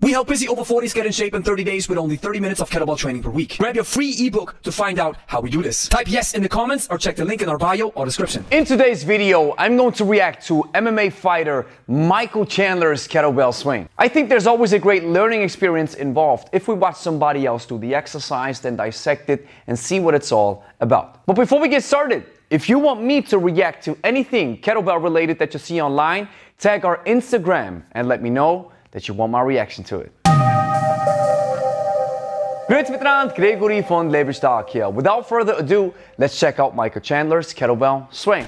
We help busy over 40s get in shape in 30 days with only 30 minutes of kettlebell training per week. Grab your free ebook to find out how we do this. Type yes in the comments or check the link in our bio or description. In today's video, I'm going to react to MMA fighter Michael Chandler's kettlebell swing. I think there's always a great learning experience involved if we watch somebody else do the exercise, then dissect it and see what it's all about. But before we get started, if you want me to react to anything kettlebell related that you see online, tag our Instagram and let me know that you want my reaction to it. Grüezi miteinander, Gregory von Lebe here. Without further ado, let's check out Michael Chandler's kettlebell swing.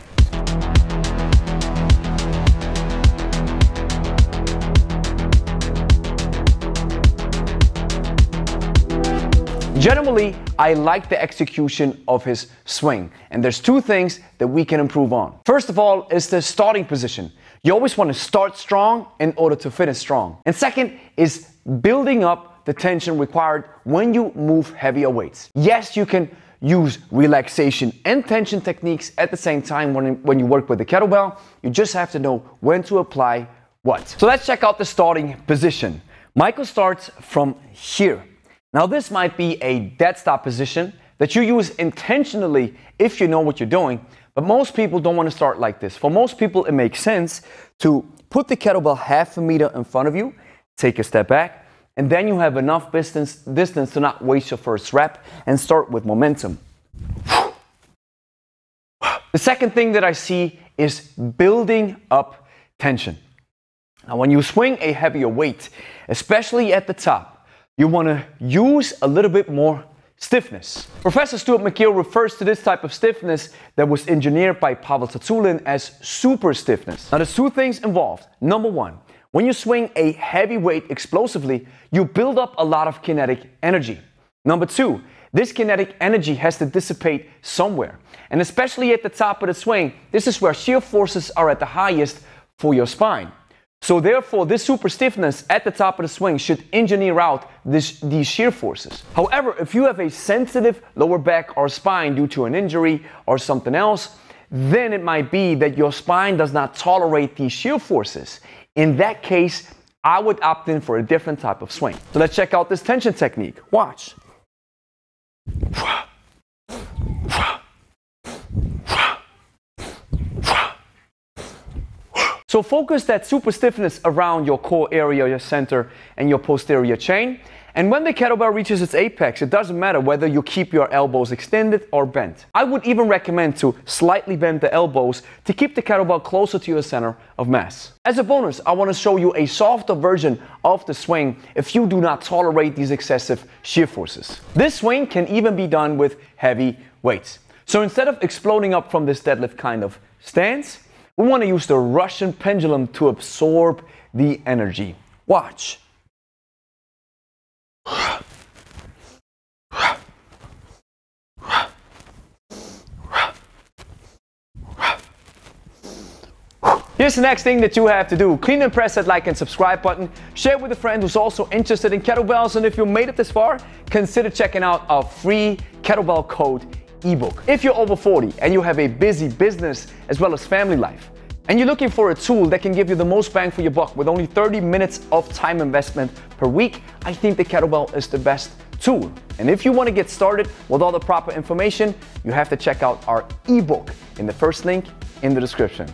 Generally, I like the execution of his swing, and there's two things that we can improve on. First of all is the starting position. You always want to start strong in order to finish strong. And second is building up the tension required when you move heavier weights. Yes, you can use relaxation and tension techniques at the same time when you work with the kettlebell. You just have to know when to apply what. So let's check out the starting position. Michael starts from here. Now this might be a dead stop position that you use intentionally if you know what you're doing, but most people don't want to start like this. For most people, it makes sense to put the kettlebell half a meter in front of you, take a step back, and then you have enough distance to not waste your first rep and start with momentum. The second thing that I see is building up tension. Now when you swing a heavier weight, especially at the top, you want to use a little bit more stiffness. Professor Stuart McGill refers to this type of stiffness that was engineered by Pavel Tsatsouline as super stiffness. Now there's two things involved. Number one, when you swing a heavy weight explosively, you build up a lot of kinetic energy. Number two, this kinetic energy has to dissipate somewhere. And especially at the top of the swing, this is where shear forces are at the highest for your spine. So therefore, this super stiffness at the top of the swing should engineer out these shear forces. However, if you have a sensitive lower back or spine due to an injury or something else, then it might be that your spine does not tolerate these shear forces. In that case, I would opt in for a different type of swing. So let's check out this tension technique. Watch. So focus that super stiffness around your core area, your center, and your posterior chain. And when the kettlebell reaches its apex, it doesn't matter whether you keep your elbows extended or bent. I would even recommend to slightly bend the elbows to keep the kettlebell closer to your center of mass. As a bonus, I want to show you a softer version of the swing if you do not tolerate these excessive shear forces. This swing can even be done with heavy weights. So instead of exploding up from this deadlift kind of stance, we want to use the Russian pendulum to absorb the energy. Watch. Here's the next thing that you have to do. Clean and press that like and subscribe button. Share with a friend who's also interested in kettlebells. And if you made it this far, consider checking out our free kettlebell code ebook. If you're over 40 and you have a busy business as well as family life, and you're looking for a tool that can give you the most bang for your buck with only 30 minutes of time investment per week, I think the kettlebell is the best tool. And if you want to get started with all the proper information, you have to check out our ebook in the first link in the description.